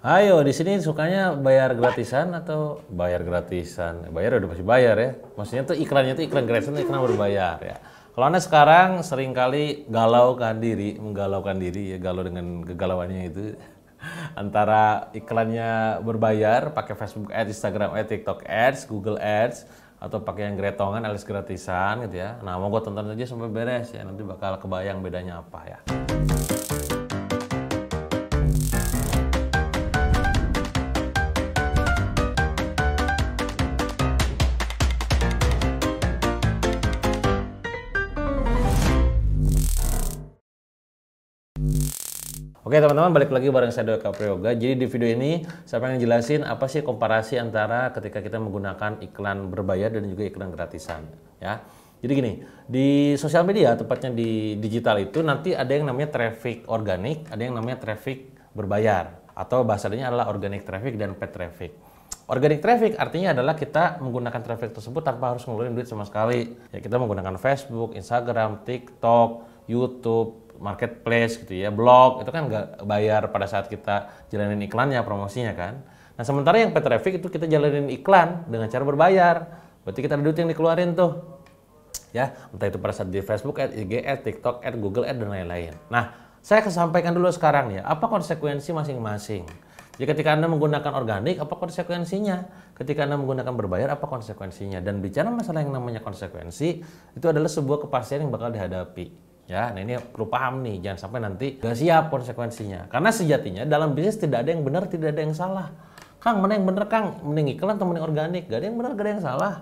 Ayo, di sini sukanya bayar gratisan atau bayar gratisan? Bayar udah pasti bayar ya. Maksudnya tuh iklannya tuh iklan gratisan, iklan berbayar ya. Kalau Anda sekarang seringkali menggalaukan diri ya, galau dengan kegalauannya itu antara iklannya berbayar pakai Facebook Ads, Instagram Ads, TikTok Ads, Google Ads, atau pakai yang gretongan alias gratisan gitu ya. Nah, mau gue tonton aja sampai beres ya, nanti bakal kebayang bedanya apa ya. Oke teman-teman, balik lagi bareng saya Doeka Prayoga. Jadi di video ini saya pengen jelasin apa sih komparasi antara ketika kita menggunakan iklan berbayar dan juga iklan gratisan ya. Jadi gini, di sosial media tepatnya di digital itu nanti ada yang namanya traffic organik, ada yang namanya traffic berbayar atau bahasanya adalah organic traffic dan paid traffic. Organic traffic artinya adalah kita menggunakan traffic tersebut tanpa harus ngeluarin duit sama sekali. Ya, kita menggunakan Facebook, Instagram, TikTok, YouTube, marketplace gitu ya, blog, itu kan nggak bayar pada saat kita jalanin iklannya, promosinya kan. Nah sementara yang paid traffic itu kita jalanin iklan dengan cara berbayar, berarti kita ada duit yang dikeluarin tuh ya, entah itu pada saat di Facebook Ads, IG Ads, TikTok Ads, Google Ads, dan lain-lain. Nah saya sampaikan dulu sekarang ya, apa konsekuensi masing-masing. Jadi ketika Anda menggunakan organik, apa konsekuensinya? Ketika Anda menggunakan berbayar, apa konsekuensinya? Dan bicara masalah yang namanya konsekuensi, itu adalah sebuah kepastian yang bakal dihadapi. Ya, nah ini perlu paham nih, jangan sampai nanti gak siap konsekuensinya. Karena sejatinya dalam bisnis tidak ada yang benar, tidak ada yang salah. Kang, mana yang benar Kang? Mending iklan atau mending organik? Gak ada yang benar, gak ada yang salah.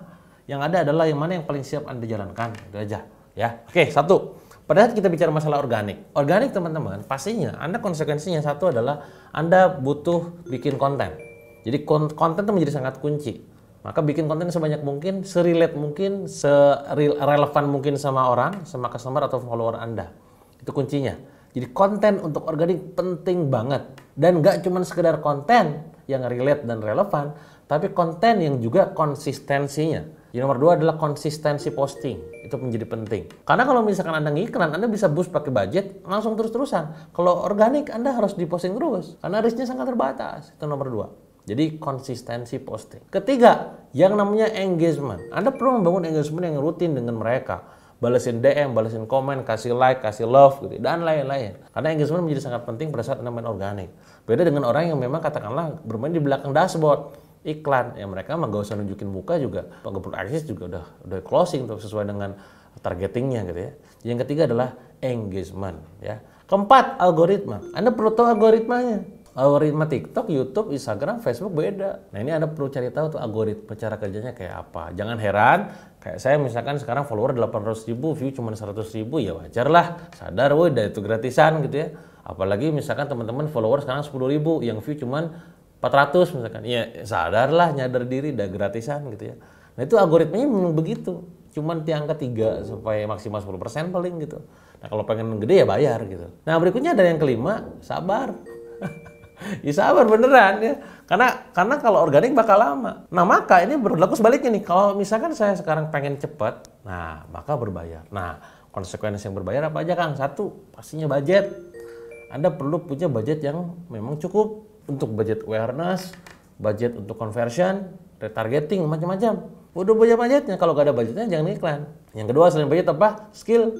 Yang ada adalah yang mana yang paling siap Anda jalankan. Itu aja. Ya, oke, satu. Pada saat kita bicara masalah organik. Organik teman-teman, pastinya Anda konsekuensinya satu adalah Anda butuh bikin konten. Jadi konten itu menjadi sangat kunci. Maka bikin konten sebanyak mungkin, serelate mungkin, serelevan mungkin sama orang, sama customer atau follower Anda. Itu kuncinya. Jadi konten untuk organik penting banget. Dan nggak cuma sekedar konten yang relate dan relevan, tapi konten yang juga konsistensinya. Yang nomor dua adalah konsistensi posting. Itu menjadi penting. Karena kalau misalkan Anda ngiklan, Anda bisa boost pakai budget langsung terus-terusan. Kalau organik, Anda harus diposting terus. Karena risknya sangat terbatas. Itu nomor dua. Jadi konsistensi posting. Ketiga, yang namanya engagement. Anda perlu membangun engagement yang rutin dengan mereka. Balesin DM, balesin komen, kasih like, kasih love, gitu, dan lain-lain. Karena engagement menjadi sangat penting pada saat Anda main organik. Beda dengan orang yang memang katakanlah bermain di belakang dashboard iklan. Ya mereka mah gak usah nunjukin muka juga. Penggabung akses juga udah closing untuk sesuai dengan targetingnya gitu ya. Yang ketiga adalah engagement. Ya. Keempat, algoritma. Anda perlu tahu algoritmanya. Algoritma TikTok, YouTube, Instagram, Facebook beda. Nah ini Anda perlu cari tahu tuh algoritma cara kerjanya kayak apa. Jangan heran, kayak saya misalkan sekarang follower 800.000, view cuma 100.000, ya wajar lah. Sadar, woi, itu gratisan gitu ya. Apalagi misalkan teman-teman follower sekarang 10.000, yang view cuma 400 misalkan. Ya sadar lah, nyadar diri, udah gratisan gitu ya. Nah itu algoritmanya memang begitu. Cuman di angka 3 supaya maksimal 10% paling gitu. Nah kalau pengen gede ya bayar gitu. Nah berikutnya ada yang kelima, sabar. Ya sabar beneran ya. Karena kalau organik bakal lama. Nah maka ini berlaku sebaliknya nih. Kalau misalkan saya sekarang pengen cepat, nah maka berbayar. Nah konsekuensi yang berbayar apa aja Kang? Satu, pastinya budget. Anda perlu punya budget yang memang cukup untuk budget awareness, budget untuk conversion, retargeting, macam-macam. Udah punya budgetnya. Kalau gak ada budgetnya jangan iklan. Yang kedua selain budget apa? Skill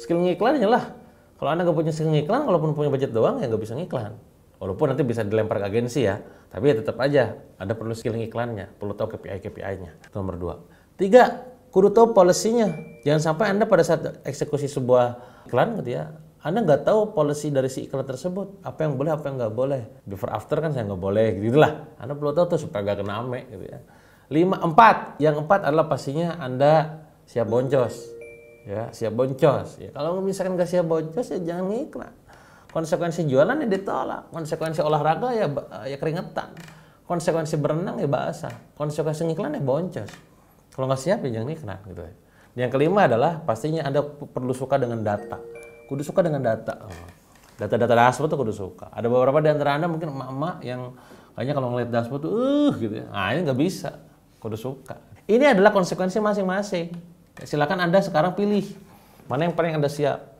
ngiklannya lah. Kalau Anda gak punya skill ngiklan, kalaupun punya budget doang ya gak bisa ngiklan. Walaupun nanti bisa dilempar ke agensi ya, tapi ya tetap aja ada perlu skill iklannya, perlu tahu KPI-nya. Itu nomor 2. 3, kudu tahu policy-nya. Jangan sampai Anda pada saat eksekusi sebuah iklan gitu ya, Anda nggak tahu policy dari si iklan tersebut, apa yang boleh, apa yang nggak boleh. Before after kan saya nggak boleh, gitu lah. Anda perlu tahu tuh supaya nggak kena ame gitu ya. 4, yang 4 adalah pastinya Anda siap boncos. Ya, siap boncos. Ya, kalau misalkan nggak siap boncos ya jangan ngiklan. Konsekuensi jualan ya ditolak, konsekuensi olahraga ya keringetan, konsekuensi berenang ya basah, konsekuensi ngiklan ya boncos. Kalau nggak siap ya jangan iklan gitu ya. Yang kelima adalah pastinya Anda perlu suka dengan data, kudu suka dengan data. Data-data dashboard tuh kudu suka. Ada beberapa di antara Anda mungkin emak-emak yang kayaknya kalau ngeliat dashboard tuh gitu ya. Nah ini nggak bisa, kudu suka. Ini adalah konsekuensi masing-masing. Silakan Anda sekarang pilih mana yang paling Anda siap.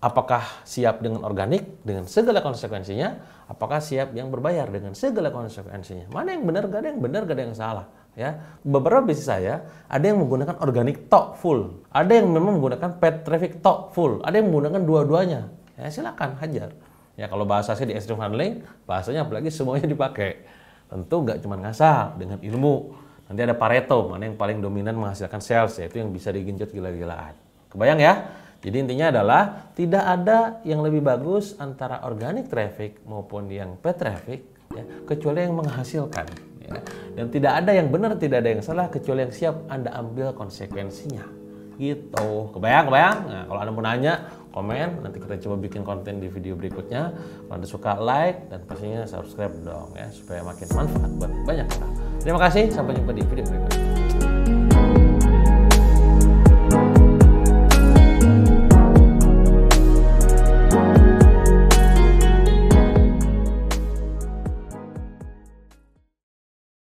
Apakah siap dengan organik dengan segala konsekuensinya? Apakah siap yang berbayar dengan segala konsekuensinya? Mana yang benar? Gak ada yang benar, gak ada yang salah. Ya, beberapa bisnis saya ada yang menggunakan organik tok full, ada yang memang menggunakan paid traffic tok full, ada yang menggunakan dua-duanya. Ya silakan hajar. Ya kalau bahasa saya di extreme handling, bahasanya apalagi semuanya dipakai. Tentu nggak cuma ngasal dengan ilmu. Nanti ada Pareto, mana yang paling dominan menghasilkan sales, yaitu yang bisa digenjot gila-gilaan. Kebayang ya? Jadi intinya adalah tidak ada yang lebih bagus antara organic traffic maupun yang paid traffic, ya, kecuali yang menghasilkan. Ya. Dan tidak ada yang benar, tidak ada yang salah, kecuali yang siap Anda ambil konsekuensinya. Gitu. Kebayang? Nah, kalau Anda mau nanya, komen. Nanti kita coba bikin konten di video berikutnya. Kalau Anda suka, like, dan pastinya subscribe dong ya, supaya makin manfaat buat banyak orang. Terima kasih, sampai jumpa di video berikutnya.